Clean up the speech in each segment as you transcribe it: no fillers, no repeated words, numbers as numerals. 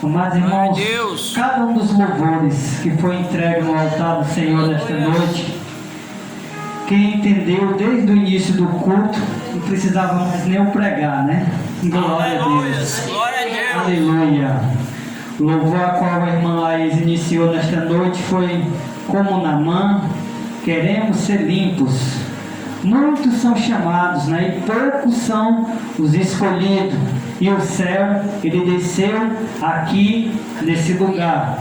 Amados irmãos, cada um dos louvores que foi entregue no altar do Senhor nesta noite, quem entendeu desde o início do culto, não precisava mais nem eu pregar, né? Glória a Deus. Glória a Deus. Aleluia. O louvor a qual a irmã Laís iniciou nesta noite foi como Naamã, queremos ser limpos. Muitos são chamados, né? E poucos são os escolhidos. E o céu, ele desceu aqui nesse lugar,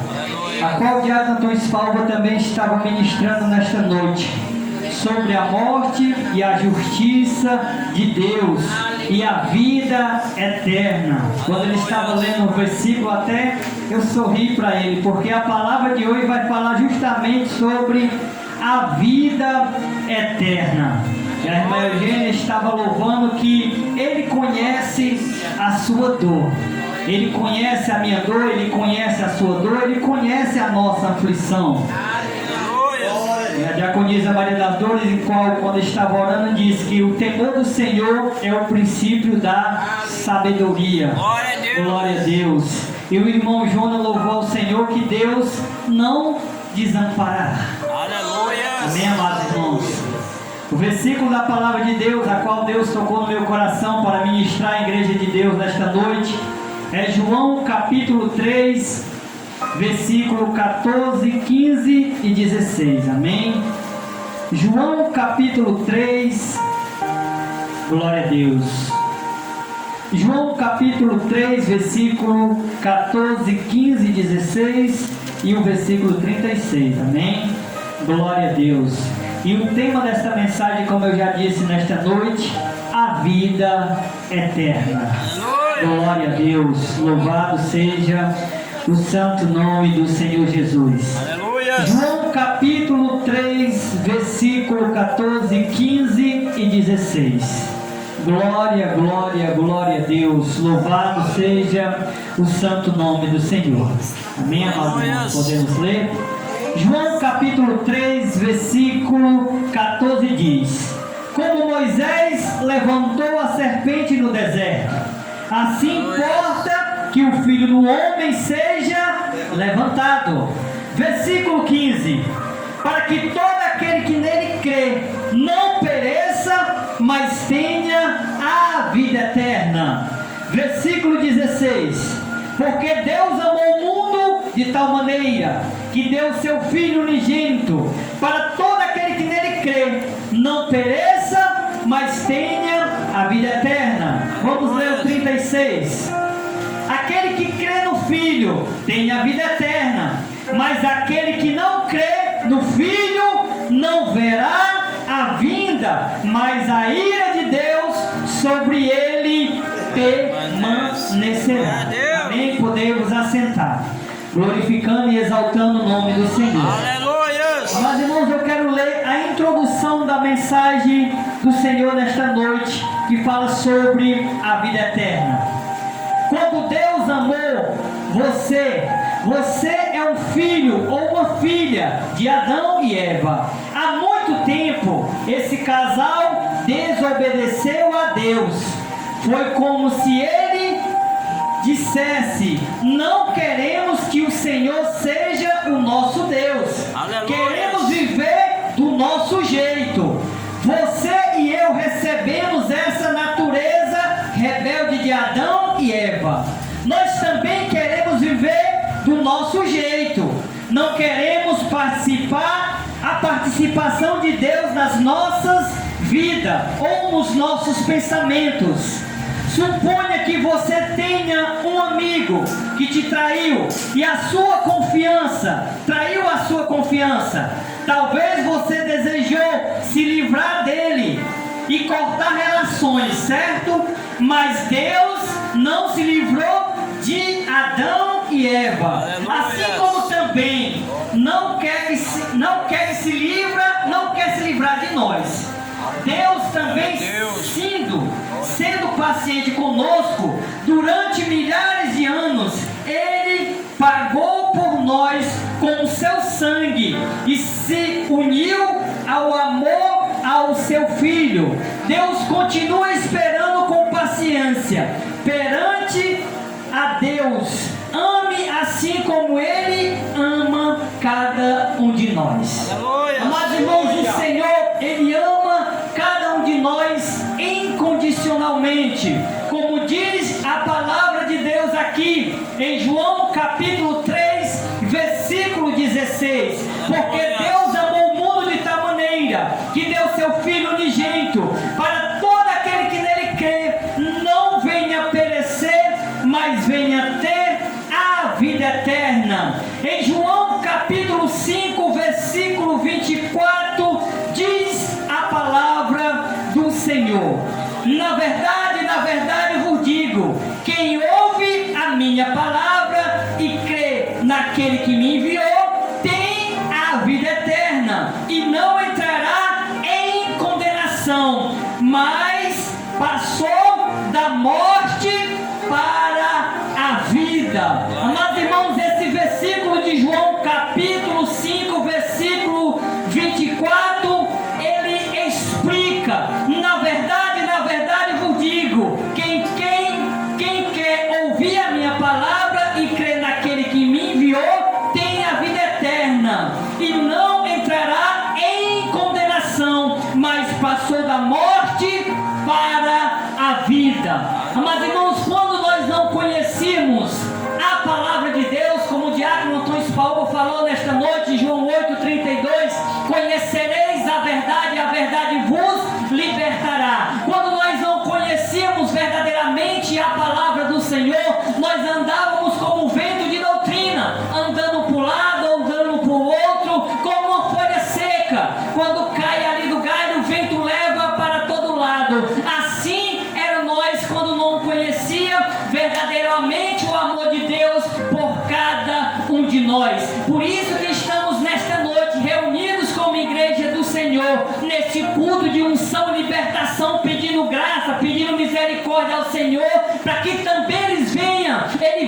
a qual o diácono Antônio Spalva também estava ministrando nesta noite, sobre a morte e a justiça de Deus e a vida eterna. Quando ele estava lendo o versículo, até eu sorri para ele, porque a palavra de hoje vai falar justamente sobre a vida eterna. E a irmã Eugênia estava louvando que ele conhece a sua dor. Ele conhece a minha dor, ele conhece a sua dor, ele conhece a nossa aflição. E a diaconisa Maria das Dores, em qual, quando estava orando, disse que o temor do Senhor é o princípio da sabedoria. Glória a Deus. E o irmão Jonas louvou ao Senhor que Deus não desamparará. Amém, amados irmãos? O versículo da palavra de Deus, a qual Deus tocou no meu coração para ministrar a igreja de Deus nesta noite, é João capítulo 3, versículo 14, 15 e 16, amém? João capítulo 3, glória a Deus. João capítulo 3, versículo 14, 15 e 16 e o versículo 36, amém? Glória a Deus. E o tema desta mensagem, como eu já disse nesta noite, a vida eterna. Glória a Deus, louvado seja o santo nome do Senhor Jesus. Aleluia. João capítulo 3, versículo 14, 15 e 16. Glória, glória, glória a Deus, louvado seja o santo nome do Senhor. Amém, amados irmãos? Podemos ler? João capítulo 3, versículo 14 diz: como Moisés levantou a serpente no deserto, assim importa que o Filho do Homem seja levantado. Versículo 15: para que todo aquele que nele crê não pereça, mas tenha a vida eterna. Versículo 16: porque Deus amou o mundo de tal maneira que deu seu Filho unigênito, para todo aquele que nele crê não pereça, mas tenha a vida eterna. Vamos ler o 36. Aquele que crê no Filho tem a vida eterna, mas aquele que não crê no Filho não verá a vinda, mas a ira de Deus sobre ele permanecerá. Amém? Podemos assentar, glorificando e exaltando o nome do Senhor. Aleluia. Mas irmãos, eu quero ler a introdução da mensagem do Senhor nesta noite, que fala sobre a vida eterna. Quando Deus amou você, você é um filho ou uma filha de Adão e Eva. Há muito tempo esse casal desobedeceu a Deus. Foi como se ele dissesse: não queremos que o Senhor seja o nosso Deus. Aleluia. Queremos viver do nosso jeito. Você e eu recebemos essa natureza rebelde de Adão e Eva. Nós também queremos viver do nosso jeito. Não queremos a participação de Deus nas nossas vidas ou nos nossos pensamentos. Suponha que você tenha um amigo que te traiu e a sua confiança, traiu a sua confiança. Talvez você desejou se livrar dele e cortar relações, certo? Mas Deus não se livrou de Adão e Eva. Assim como também não quer que se livrar de nós. Deus também, sendo paciente conosco durante milhares de anos, Ele pagou por nós com o seu sangue e se uniu ao amor ao seu Filho. Deus continua esperando com paciência perante a Deus, ame assim como Ele ama cada um de nós. Amados irmãos, o Senhor, Ele ama cada um de nós incondicionalmente, como diz a palavra de Deus aqui em João capítulo 3, versículo 16, porque Deus amou o mundo de tal maneira que deu seu Filho unigênito, para todo aquele que nele crê não venha perecer, mas venha ter a vida eterna. Em João capítulo 5, versículo 24, diz a palavra do Senhor: na verdade vos digo, quem ouve a minha palavra e crê naquele que me enviou, tem a vida eterna, e não entrará em condenação, mas passou da morte para a vida. Amados irmãos, esse versículo de João capítulo 5, versículo 24, ele explica: na verdade vos digo, quem quer ouvir a minha palavra e crer naquele que me enviou, tem a vida eterna, e não entrará em condenação, mas passou da morte para a vida. Amados irmãos, quando nós não conhecemos a palavra de Deus, como o diácono Antônio Paulo falou nesta noite, João 8,32, conhecereis a verdade vos libertará. Quando nós não conhecíamos verdadeiramente a palavra do Senhor, nós andávamos como um vento de doutrina, andando para um lado, andando para o outro, como uma folha seca. Quando cai ali do galho, o vento leva para todo lado. Assim era nós quando não conhecia verdadeiramente o amor de Deus por cada um de nós. Por isso que estamos nesta noite reunidos como igreja do Senhor, neste culto de unção e libertação, pedindo graça, pedindo misericórdia ao Senhor, para que também Ele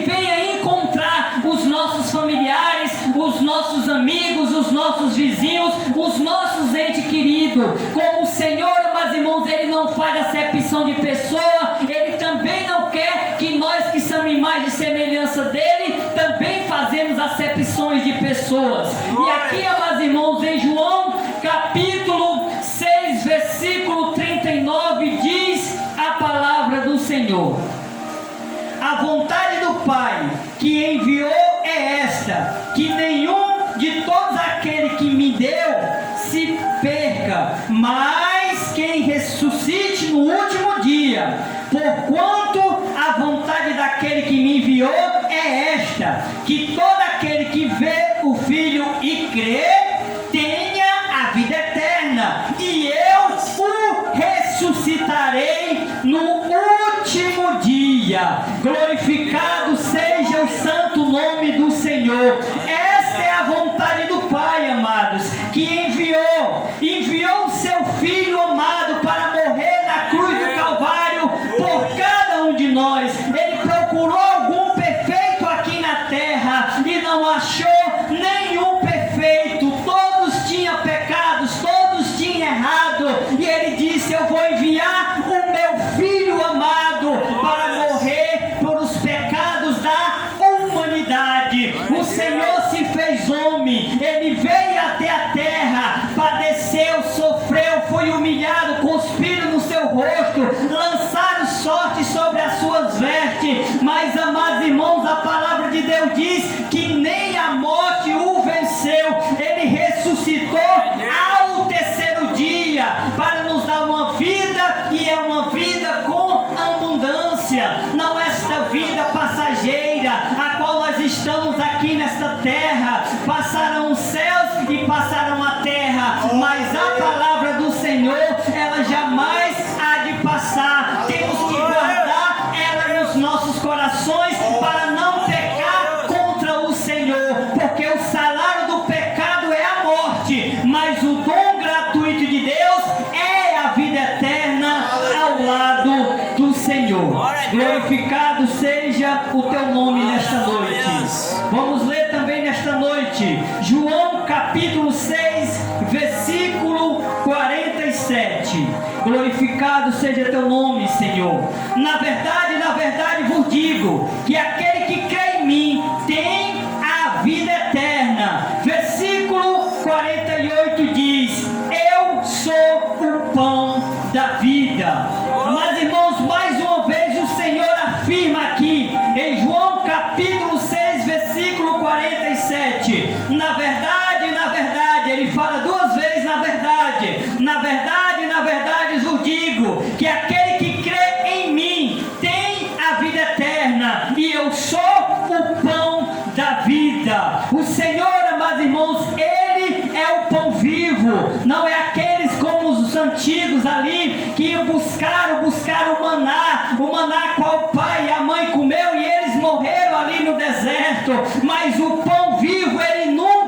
venha encontrar os nossos familiares, os nossos amigos, os nossos vizinhos, os nossos entes queridos. Como o Senhor, meus irmãos, Ele não faz acepção de pessoa, Ele também não quer que nós que somos imagem e semelhança dEle, também fazemos acepções de pessoas. E aqui, meus irmãos, em João capítulo 6, versículo 39, diz a palavra do Senhor: a vontade do Pai que enviou é esta, que nenhum de todos aquele que me deu se perca, mas quem ressuscite no último dia. Porquanto a vontade daquele que me enviou é esta, que todo aquele que vê o Filho e crê tenha a vida eterna, e eu o ressuscitarei no último dia. Glorificado seja o santo nome do Senhor. Esta é a vontade do Pai, amados, que enviou o seu Filho amado para morrer na cruz do Calvário por cada um de nós. Ele procurou algum perfeito aqui na terra e não achou nenhum perfeito. Todos tinham pecados, todos tinham errado, e Ele disse: eu vou enviar o meu Filho amado para morrer por os pecados da humanidade. O Senhor se fez homem, Ele veio até a terra, padeceu, sofreu, foi humilhado, cuspiram no seu rosto, lançaram sorte sobre as suas vestes. Mas, amados irmãos, a palavra de Deus diz que nem a morte o venceu. Ele ressuscitou ao terceiro dia para nos dar uma vida, e é uma vida com abundância, não esta vida passageira a qual nós estamos aqui nesta terra. Passarão os céus e passarão a terra, mas a palavra do Senhor, ela jamais há de passar. Temos que guardar ela nos nossos corações para não pecar contra o Senhor, porque o salário do pecado é a morte, mas o dom gratuito de Deus é a vida eterna ao lado do Senhor. Glorificado seja o teu nome nesta noite. Vamos ler também nesta noite João capítulo 6, versículo 47. Glorificado seja teu nome, Senhor. Na verdade vos digo que aquele que crê em mim tem a vida eterna. Versículo 48 diz: eu sou o pão da vida. Mas, irmãos, mais uma vez o Senhor afirma aqui em João capítulo 6, versículo 47. Na verdade, ele fala duas vezes na verdade vos digo que aquele que crê em mim tem a vida eterna, e eu sou o pão da vida. O Senhor, amados irmãos, Ele é o pão vivo, não é aqueles como os antigos ali que iam buscar o maná qual o pai e a mãe comeu e eles morreram ali no deserto. Mas o pão vivo, Ele nunca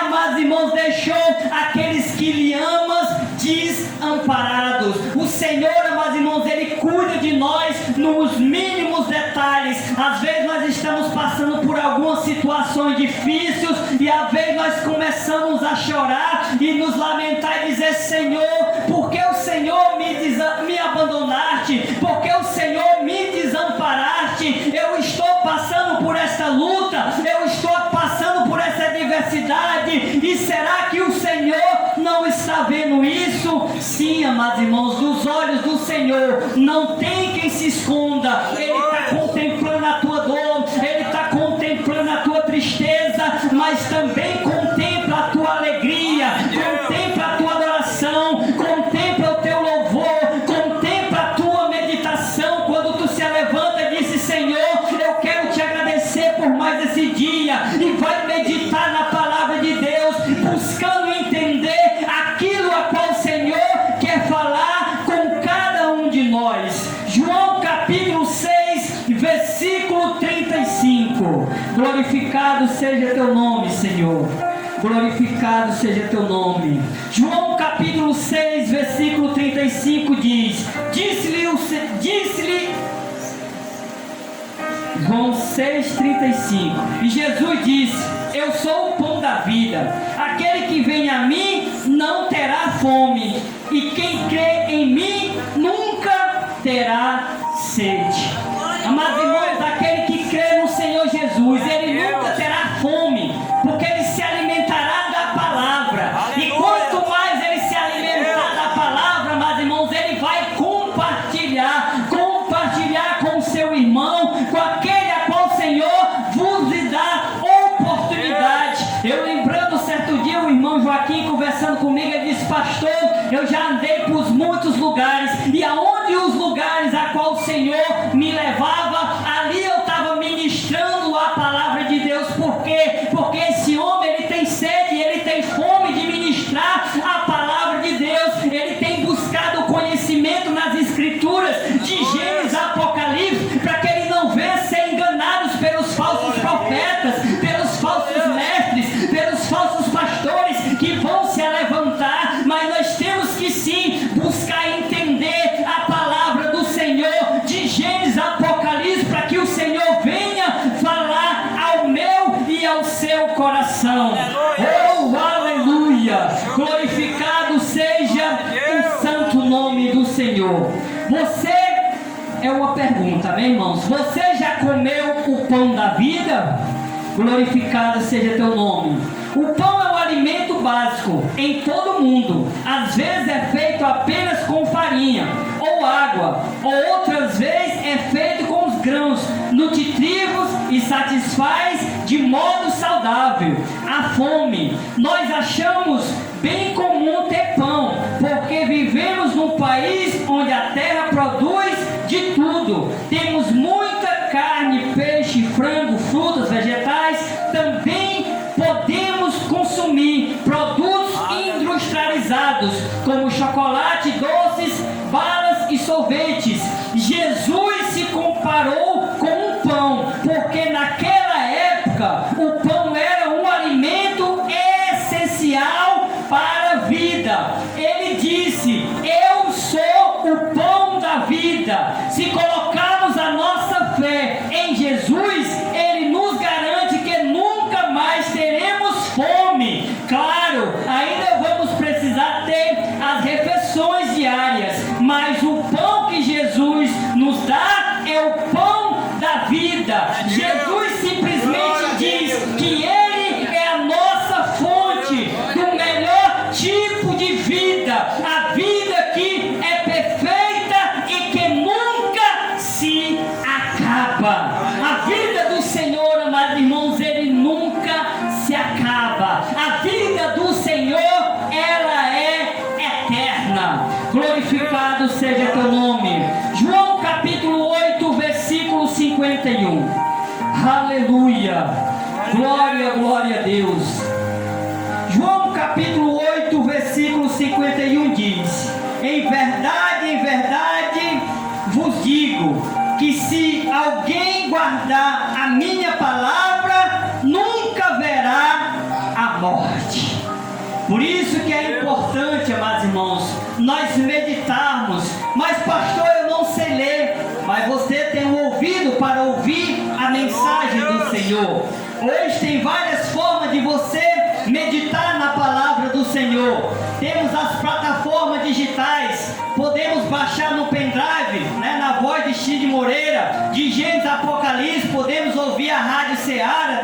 amados irmãos, deixou aqueles que lhe amam desamparados. O Senhor, amados irmãos, Ele cuida de nós nos mínimos detalhes. Às vezes nós estamos passando por algumas situações difíceis e às vezes nós começamos a chorar e nos lamentar e dizer: Senhor, por que o Senhor me abandonaste? Por que o Senhor me desamparaste? Eu estou passando por essa luta, eu estou passando por essa adversidade, e será que o Senhor não está vendo isso? Sim, amados irmãos, dos olhos do Senhor não tem quem se esconda. Ele está contemplando a tua dor, Ele está contemplando a tua tristeza, mas também contempla a tua alegria, contempla a tua adoração, contempla o teu louvor, contempla a tua meditação. Quando tu se levanta e diz: Senhor, eu quero te agradecer por mais esse dia, e vai meditar na palavra de Deus, buscando entender aquilo a qual o Senhor quer falar com cada um de nós. João capítulo 6, versículo 35. Glorificado seja teu nome, Senhor. Glorificado seja teu nome. João capítulo 6, versículo 35 diz: disse-lhe João 6,35. E Jesus disse: eu sou o pão da vida. Aquele que vem a mim não terá fome, e quem crê em mim nunca terá sede. Amados irmãos, aquele que crê no Senhor Jesus, ele nunca terá fome, porque ele se alimentará da palavra. E quanto mais ele se alimentar da palavra, amados irmãos, ele vai compartilhar com o seu irmão, com aquele a qual o Senhor vos dá oportunidade. Eu lembrando certo dia o irmão Joaquim conversando comigo, ele disse: pastor, eu já andei por muitos lugares, e aonde os lugares a qual o Senhor me levava, ali eu estava ministrando a palavra de Deus. Por quê? Porque esse homem, ele tem sede, ele tem fome de ministrar a palavra de Deus. Ele tem buscado conhecimento nas escrituras de Gênesis a Apocalipse, para que ele não venha ser enganado pelos falsos profetas, pelos falsos mestres, pelos falsos pastores que vão se levantar. Mas nós temos que sim buscar entender a palavra do Senhor de Gênesis a Apocalipse, para que o Senhor venha falar ao meu e ao seu coração. Oh, aleluia! Glorificado seja o santo nome do Senhor. Você, é uma pergunta, amém, irmãos? Você já comeu o pão da vida? Glorificado seja teu nome. O pão é um alimento básico em todo mundo. Às vezes é feito apenas com farinha ou água, ou outras vezes é feito com os grãos nutritivos e satisfaz de modo saudável a fome. Nós achamos bem comum ter pão, porque vivemos num país onde a terra produz de tudo. Temos muita carne, peixe, frango, frutas, vegetais. Também podemos consumir produtos industrializados como chocolate, doces, balas e sorvetes. Jesus se comparou com um pão, porque naquela época o pão era um alimento essencial para a vida. Ele disse: eu sou o pão da vida. Se colocarmos a nossa fé em Jesus, Ele nos garante que nunca mais teremos fome. Claro, ainda vamos precisar ter as refeições diárias, mas o pão que Jesus nos dá é o pão da vida. Jesus que Ele é a nossa fonte do melhor tipo de vida, a vida que é perfeita e que nunca se acaba. A vida do Senhor, amados irmãos, Ele nunca se acaba. A vida do Senhor, ela é eterna. Glorificado seja teu nome. João capítulo 8, versículo 51. Aleluia. Glória, glória a Deus. João capítulo 8, versículo 51 diz: em verdade vos digo, que se alguém guardar a minha palavra, nunca verá a morte. Por isso que é importante, amados irmãos, nós meditarmos. Mas pastor, eu não sei ler. Mas você tem um ouvido para ouvir a mensagem do Senhor. Hoje tem várias formas de você meditar na palavra do Senhor. Temos as plataformas digitais, podemos baixar no pendrive, na voz de Cid Moreira, de Gênesis Apocalipse, podemos ouvir a Rádio Seara,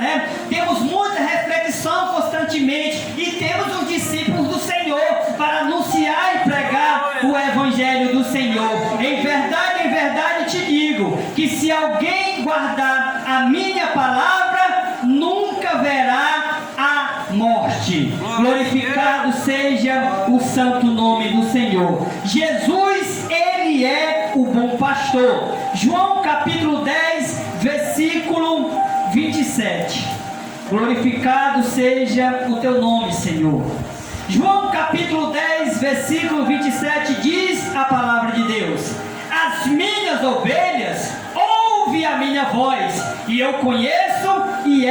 temos muita reflexão constantemente, e temos os discípulos do Senhor para anunciar e pregar o Evangelho do Senhor. Em verdade te digo, que se alguém guardar a minha palavra, nunca verá a morte. Glorificado seja o santo nome do Senhor. Jesus, Ele é o bom pastor. João capítulo 10, versículo 27. Glorificado seja o teu nome, Senhor. João capítulo 10, versículo 27 diz a palavra de Deus: as minhas ovelhas ouvem a minha voz, e eu conheço e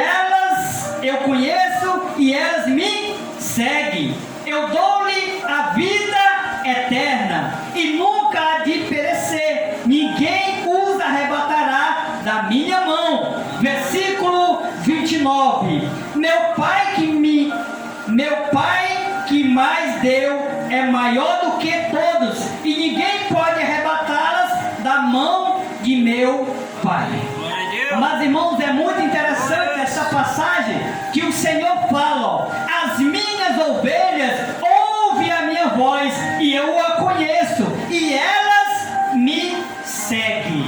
elas me seguem. Eu dou-lhe a vida eterna, e nunca há de perecer. Ninguém os arrebatará da minha mão. Versículo 29. Meu Pai que mais deu é maior do que todos, e ninguém pode arrebatá-las da mão de meu Pai. Mas irmãos, é muito interessante essa passagem que o Senhor fala: as minhas ovelhas ouvem a minha voz, e eu a conheço, e elas me seguem.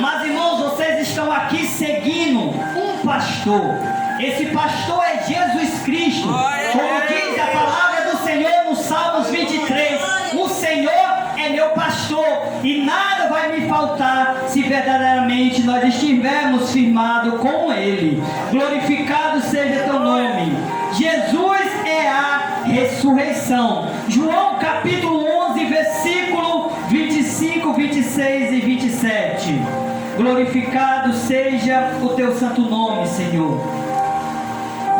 Mas irmãos, vocês estão aqui seguindo um pastor. Esse pastor é Jesus Cristo. Como diz a palavra do Senhor no Salmos 23: o Senhor é meu pastor, e nada vai me faltar, se verdadeiramente nós estivermos firmados com Ele. Glorificado seja teu nome. Jesus é a ressurreição. João capítulo 11, versículo 25, 26 e 27. Glorificado seja o teu santo nome, Senhor.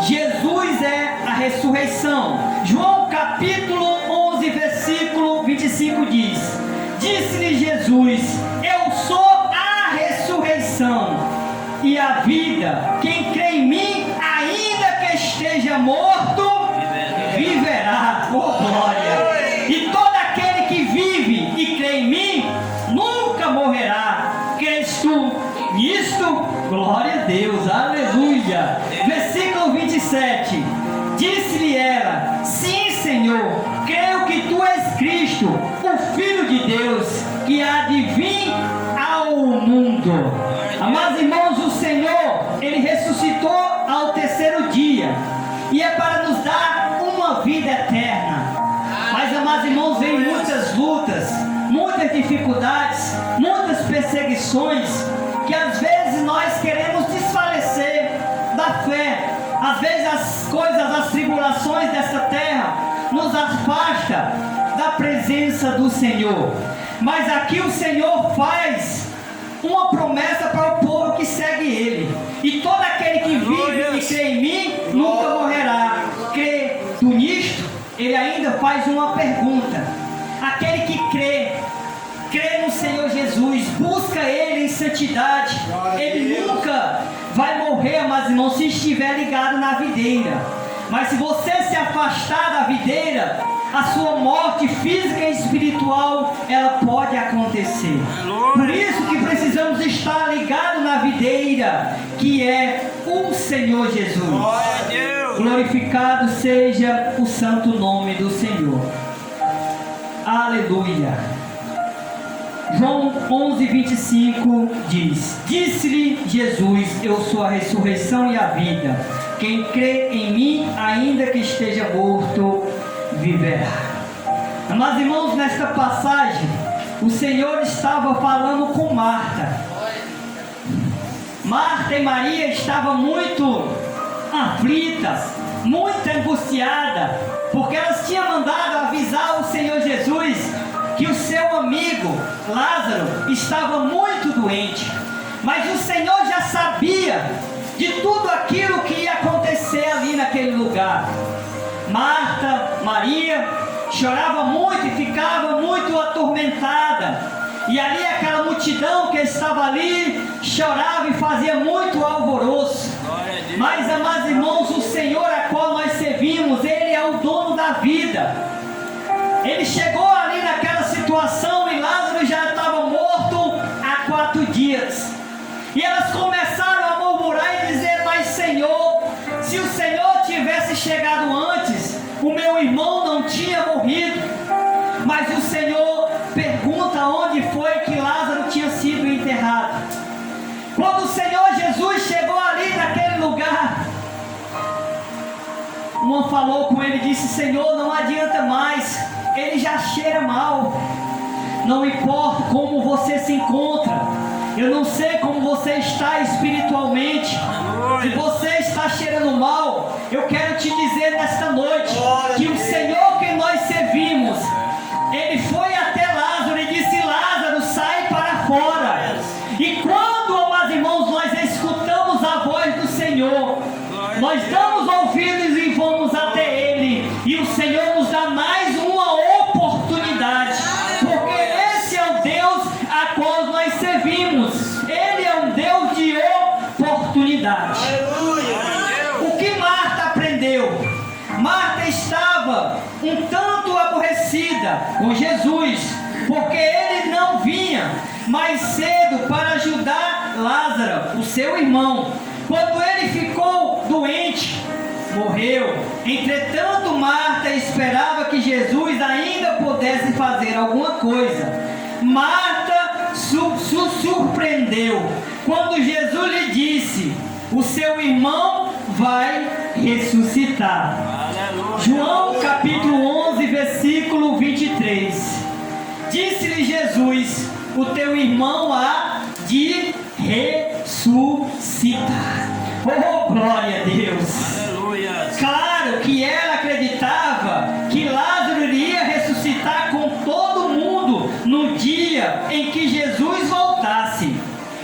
Jesus é a ressurreição. João capítulo 11, versículo 25 diz: disse-lhe Jesus: eu sou a ressurreição e a vida. Quem crê em mim, ainda que esteja morto, viverá. Oh, glória! E todo aquele que vive e crê em mim, nunca morrerá. Crês tu nisto? Glória a Deus, aleluia. Versículo 27. Disse-lhe ela: sim, Senhor, creio que tu és Cristo, o Filho de Deus, que há de vir ao mundo. Amados irmãos, o Senhor, Ele ressuscitou ao terceiro dia, e é para nos dar uma vida eterna. Mas, amados irmãos, vem muitas lutas, muitas dificuldades, muitas perseguições, que às vezes nós queremos desfalecer da fé. Às vezes as coisas, as tribulações desta terra nos afasta da presença do Senhor. Mas aqui o Senhor faz uma promessa para o povo que segue Ele: e todo aquele que vive e crê em mim nunca morrerá. Crê tu nisto? Ele ainda faz uma pergunta. Aquele que crê no Senhor Jesus, busca Ele em santidade, ele nunca vai morrer, mas irmão, se estiver ligado na videira. Mas se você se afastar da videira, a sua morte física e espiritual, ela pode acontecer. Por isso que precisamos estar ligados na videira, que é o Senhor Jesus. Glorificado seja o santo nome do Senhor. Aleluia. João 11:25 diz: Disse-lhe Jesus: Eu sou a ressurreição e a vida. Quem crê em mim, ainda que esteja morto, viverá. Amados irmãos, nesta passagem, o Senhor estava falando com Marta. Marta e Maria estavam muito aflitas, muito angustiadas, porque elas tinham mandado avisar o Senhor Jesus que o seu amigo Lázaro estava muito doente. Mas o Senhor já sabia de tudo aquilo que ia acontecer ali naquele lugar. Marta, Maria, chorava muito e ficava muito atormentada. E ali aquela multidão que estava ali chorava e fazia muito alvoroço. Mas, amados irmãos, o Senhor a qual nós servimos, Ele é o dono da vida. Ele chegou ali naquela situação e Lázaro já estava morto há 4 dias. E elas começaram a murmurar e dizer: mas Senhor, se o Senhor tivesse chegado antes, o meu irmão não tinha morrido. Mas o Senhor pergunta onde foi que Lázaro tinha sido enterrado. Quando o Senhor Jesus chegou ali naquele lugar, uma falou com ele e disse: Senhor, não adianta mais, ele já cheira mal. Não importa como você se encontra, eu não sei como você está espiritualmente. Se você está cheirando mal, eu quero te dizer nesta noite que o Senhor que nós servimos, Ele foi até Lázaro e disse: Lázaro, sai para fora. E quando, amados irmãos, nós escutamos a voz do Senhor, nós damos ouvidos e vamos até Ele, e o Senhor nos dá mais uma oportunidade, porque esse é o Deus a qual nós servimos. Ele é um Deus de oportunidade. O que Marta aprendeu? Marta estava um tanto aborrecida com Jesus, porque ele não vinha mais cedo para ajudar Lázaro, o seu irmão. Quando ele ficou doente, morreu. Entretanto, Marta esperava que Jesus ainda pudesse fazer alguma coisa. Marta surpreendeu quando Jesus lhe disse: o seu irmão vai ressuscitar. João capítulo 11, versículo 23. Disse-lhe Jesus: o teu irmão há de ressuscitar. Oh, glória a Deus! Aleluia. Claro que ela acreditava que Lázaro iria ressuscitar com todo mundo no dia em que Jesus voltasse.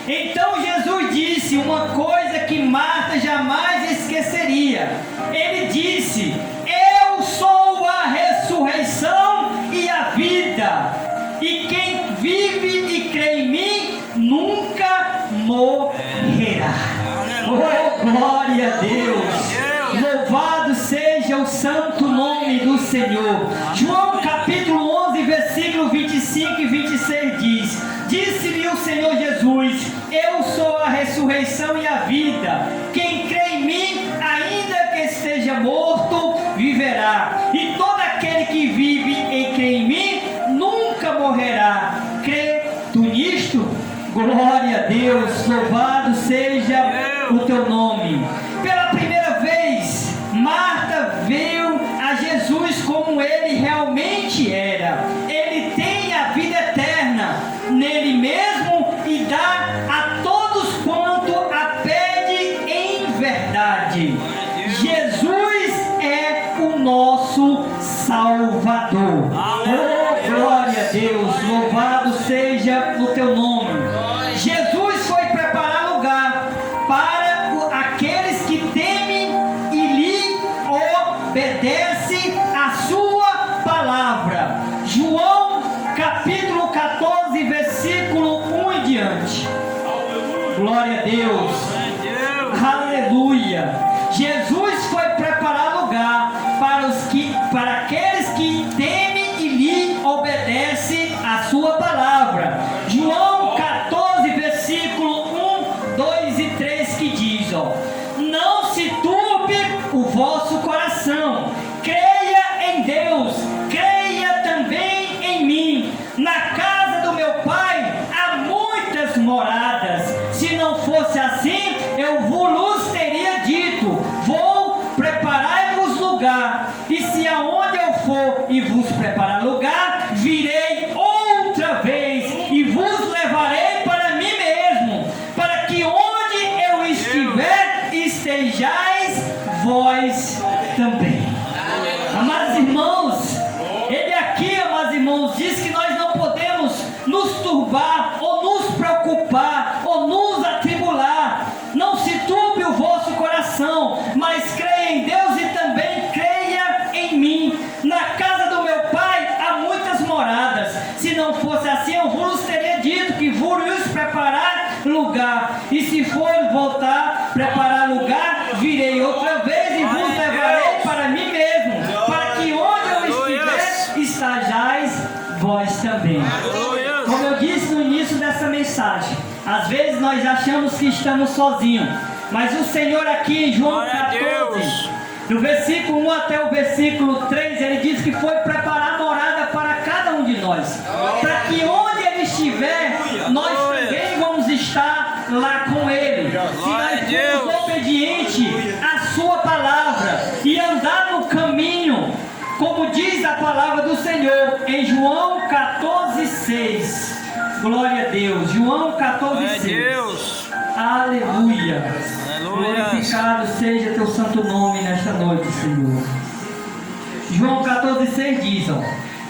Então Jesus disse uma coisa que Marta jamais esqueceria. Ele disse: eu sou a ressurreição e a vida, e quem vive e crê em mim nunca morrerá. Oh, glória a Deus! Louvado seja o santo nome do Senhor. João capítulo 11, versículo 25 e 26 diz: disse-lhe o Senhor Jesus: eu sou a ressurreição e a vida. Quem crê em mim, ainda que esteja morto, viverá. E todo aquele que vive e crê em mim, nunca morrerá. Crê tu nisto? Glória a Deus, louvado seja o teu nome. Pela primeira vez, Marta viu a Jesus como ele realmente era. Ele tem a vida eterna nele mesmo e dá a todos quanto a pede em verdade. Jesus é o nosso Salvador. Oh, glória a Deus, louvado seja o teu nome. Jesus foi preparar lugar para aqueles que temem e lhe obedecem a sua palavra. João capítulo 14, versículo 1 em diante. Glória a Deus. Aleluia. Jesus foi preparar lugar para aqueles que estejais vós também. Amados irmãos, ele aqui, amados irmãos, diz que nós não podemos nos turbar, ou nos preocupar, ou nos atribular. Não se turbe o vosso coração, mas creia em Deus e também creia em mim. Na casa do meu Pai há muitas moradas. Se não fosse assim, eu vos teria dito que vos preparar lugar. E se for voltar, preparar lugar, virei outra vez e vos levarei para mim mesmo, para que onde eu estiver, estajais vós também. Como eu disse no início dessa mensagem, às vezes nós achamos que estamos sozinhos, mas o Senhor aqui em João 14, do versículo 1 até o versículo 3, ele diz que foi preparar morada para cada um de nós, para que onde ele estiver, nós também vamos estar lá com ele. Se nós formos obedientes à sua palavra e andar no caminho, como diz a palavra do Senhor em João 14,6. Glória a Deus. João 14,6. Aleluia. Glorificado seja teu santo nome nesta noite, Senhor. João 14,6 diz,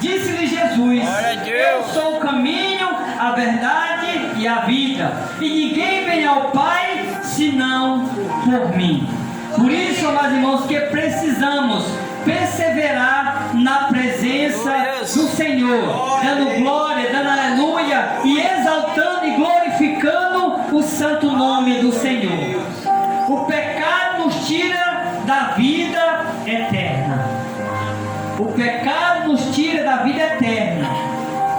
disse-lhe Jesus: eu sou o caminho, a verdade e a vida, e ninguém vem ao Pai senão por mim. Por isso, meus irmãos, que precisamos perseverar na presença do Senhor, dando glória, dando aleluia e exaltando e glorificando o santo nome do Senhor. O pecado nos tira da vida eterna. O pecado nos tira da vida eterna.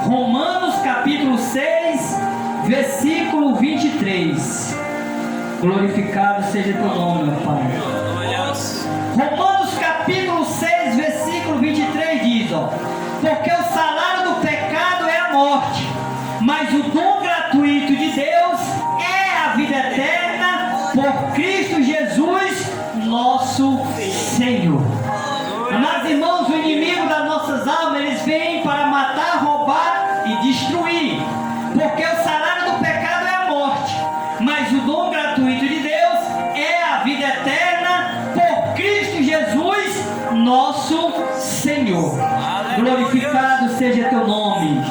Romanos capítulo 6, versículo 23. Glorificado seja teu nome, meu Pai. Romanos capítulo 6, versículo 23 diz, porque o salário do pecado é a morte, mas o dom gratuito de Deus é a vida eterna por Cristo Jesus, nosso Senhor. Amados irmãos, o inimigo das nossas almas, eles vêm para matar, roubar e destruir, porque o salário do pecado é a morte, mas o dom gratuito de Deus é a vida eterna por Cristo Jesus, nosso Senhor. Glorificado seja teu nome.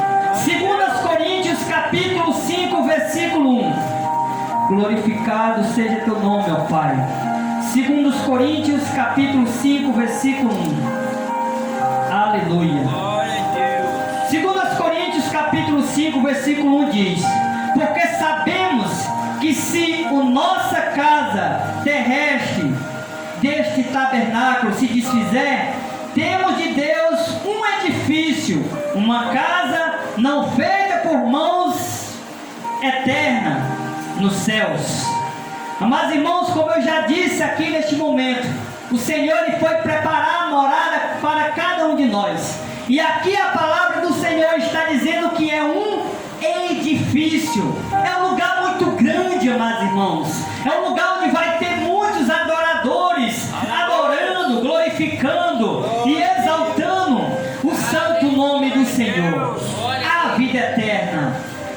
2 Coríntios capítulo 5, versículo 1. Glorificado seja teu nome, ó Pai. 2 Coríntios capítulo 5, versículo 1. Aleluia. 2 Coríntios capítulo 5, versículo 1 diz: porque sabemos que se a nossa casa terrestre deste tabernáculo se desfizer, temos de Deus um edifício, uma casa não feita por mãos, eterna nos céus. Amados irmãos, como eu já disse aqui neste momento, o Senhor ele foi preparar a morada para cada um de nós. E aqui a palavra do Senhor está dizendo que é um edifício. É um lugar muito grande, amados irmãos. É um lugar onde vai ter muitos adoradores, adorando, glorificando e exaltando o santo nome do Senhor. A vida eterna.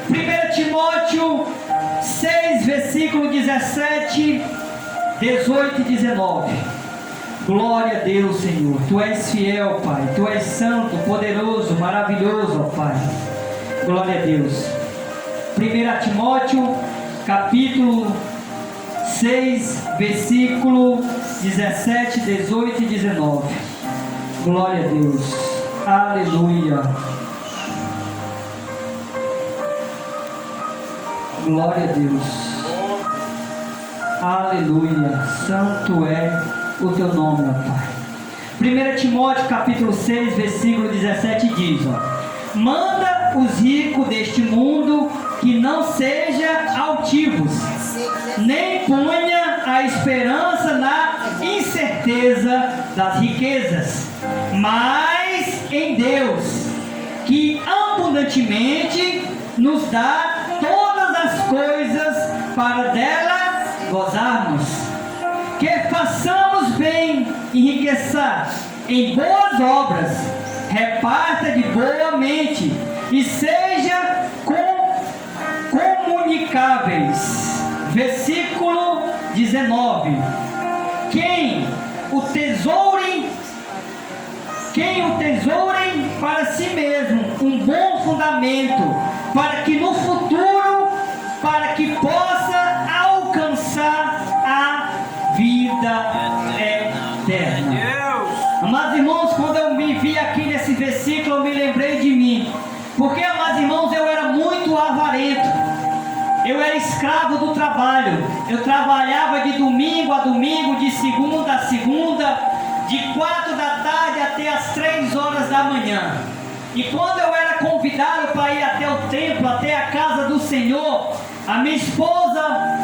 1 Timóteo 6, versículo 17, 18 e 19. Glória a Deus, Senhor. Tu és fiel, Pai. Tu és santo, poderoso, maravilhoso, ó Pai. Glória a Deus. 1 Timóteo, capítulo 6, versículo 17, 18 e 19. Glória a Deus. Aleluia. Glória a Deus. Aleluia. Santo é o teu nome, ó Pai. 1 Timóteo capítulo 6, versículo 17 diz, manda os ricos deste mundo que não sejam altivos, nem ponha a esperança na incerteza das riquezas, mas em Deus, que abundantemente nos dá todas as coisas para dela gozarmos. Que façamos bem, enriquecer em boas obras, reparta de boa mente e seja comunicáveis. Versículo 19. quem o tesourem para si mesmo um bom fundamento, para que no futuro, para que possa alcançar a vida eterna. Amados irmãos, quando eu me vi aqui nesse versículo, eu me lembrei de mim, porque, amados irmãos, eu era muito avarento, eu era escravo do trabalho, eu trabalhava de domingo a domingo, de segunda a segunda, de 4 da tarde até as 3 horas da manhã. E quando eu era convidado para ir até o templo, até a casa do Senhor, a minha esposa,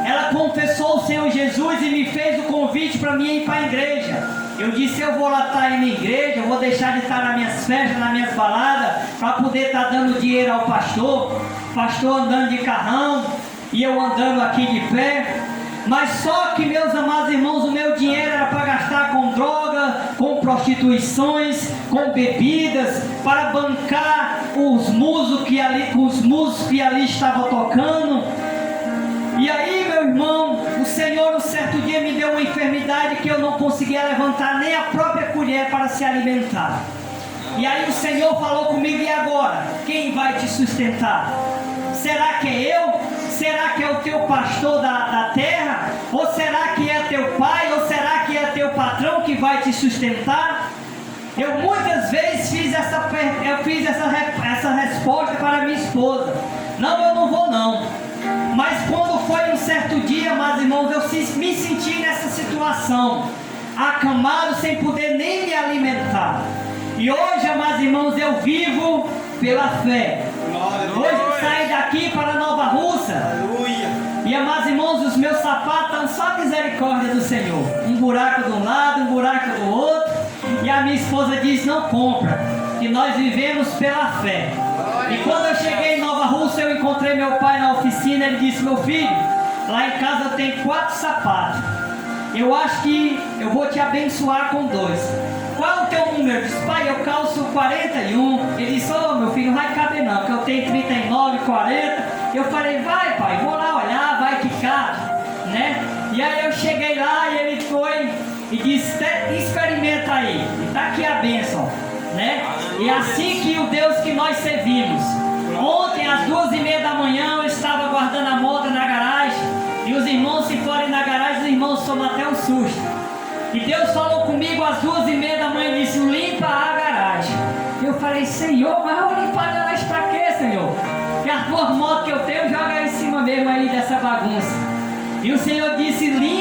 ela confessou o Senhor Jesus e me fez o convite para mim ir para a igreja. Eu disse, eu vou lá estar indo na igreja, eu vou deixar de estar nas minhas festas, nas minhas baladas, para poder estar dando dinheiro ao pastor andando de carrão, e eu andando aqui de pé. Mas só que, meus amados irmãos, o meu dinheiro era para gastar com droga, com prostituições, com bebidas, para bancar os músicos que ali estavam tocando. E aí, meu irmão, o Senhor um certo dia me deu uma enfermidade que eu não conseguia levantar nem a própria colher para se alimentar. E aí o Senhor falou comigo, e agora? Quem vai te sustentar? Será que é eu? Será que é o teu pastor da terra? Ou será que é teu pai? Ou será que é teu patrão que vai te sustentar? Eu muitas vezes fiz essa resposta para minha esposa. Não, eu não vou não. Mas quando foi um certo dia, amados irmãos, eu me senti nessa situação, acamado, sem poder nem me alimentar. E hoje, amados irmãos, eu vivo pela fé. Hoje eu saí daqui para Nova Russa. Aleluia. E, amados irmãos, os meus sapatos estão só a misericórdia do Senhor. Um buraco de um lado, um buraco do outro. E a minha esposa diz, não compra, que nós vivemos pela fé. E quando eu cheguei em Nova Russa, eu encontrei meu pai na oficina. Ele disse, meu filho, lá em casa eu tenho 4 sapatos. Eu acho que eu vou te abençoar com 2. Qual é o teu número? Eu disse, pai, eu calço 41. Ele disse, meu filho, não vai caber não, porque eu tenho 39, 40. Eu falei, vai pai, vou lá olhar, vai que cabe, né? E aí eu cheguei lá e ele foi e disse, experimenta aí, e tá aqui a bênção, né? E assim que o Deus que nós servimos. Ontem às 2h30 da manhã eu estava guardando a moto na garagem, e os irmãos se forem na garagem, os irmãos tomam até um susto. E Deus falou comigo às 2h30 da manhã e disse, limpa a garagem. Eu falei, Senhor, mas eu vou limpar a garagem para quê, Senhor? Porque as 2 motos que eu tenho, joga em cima mesmo aí dessa bagunça. E o Senhor disse, limpa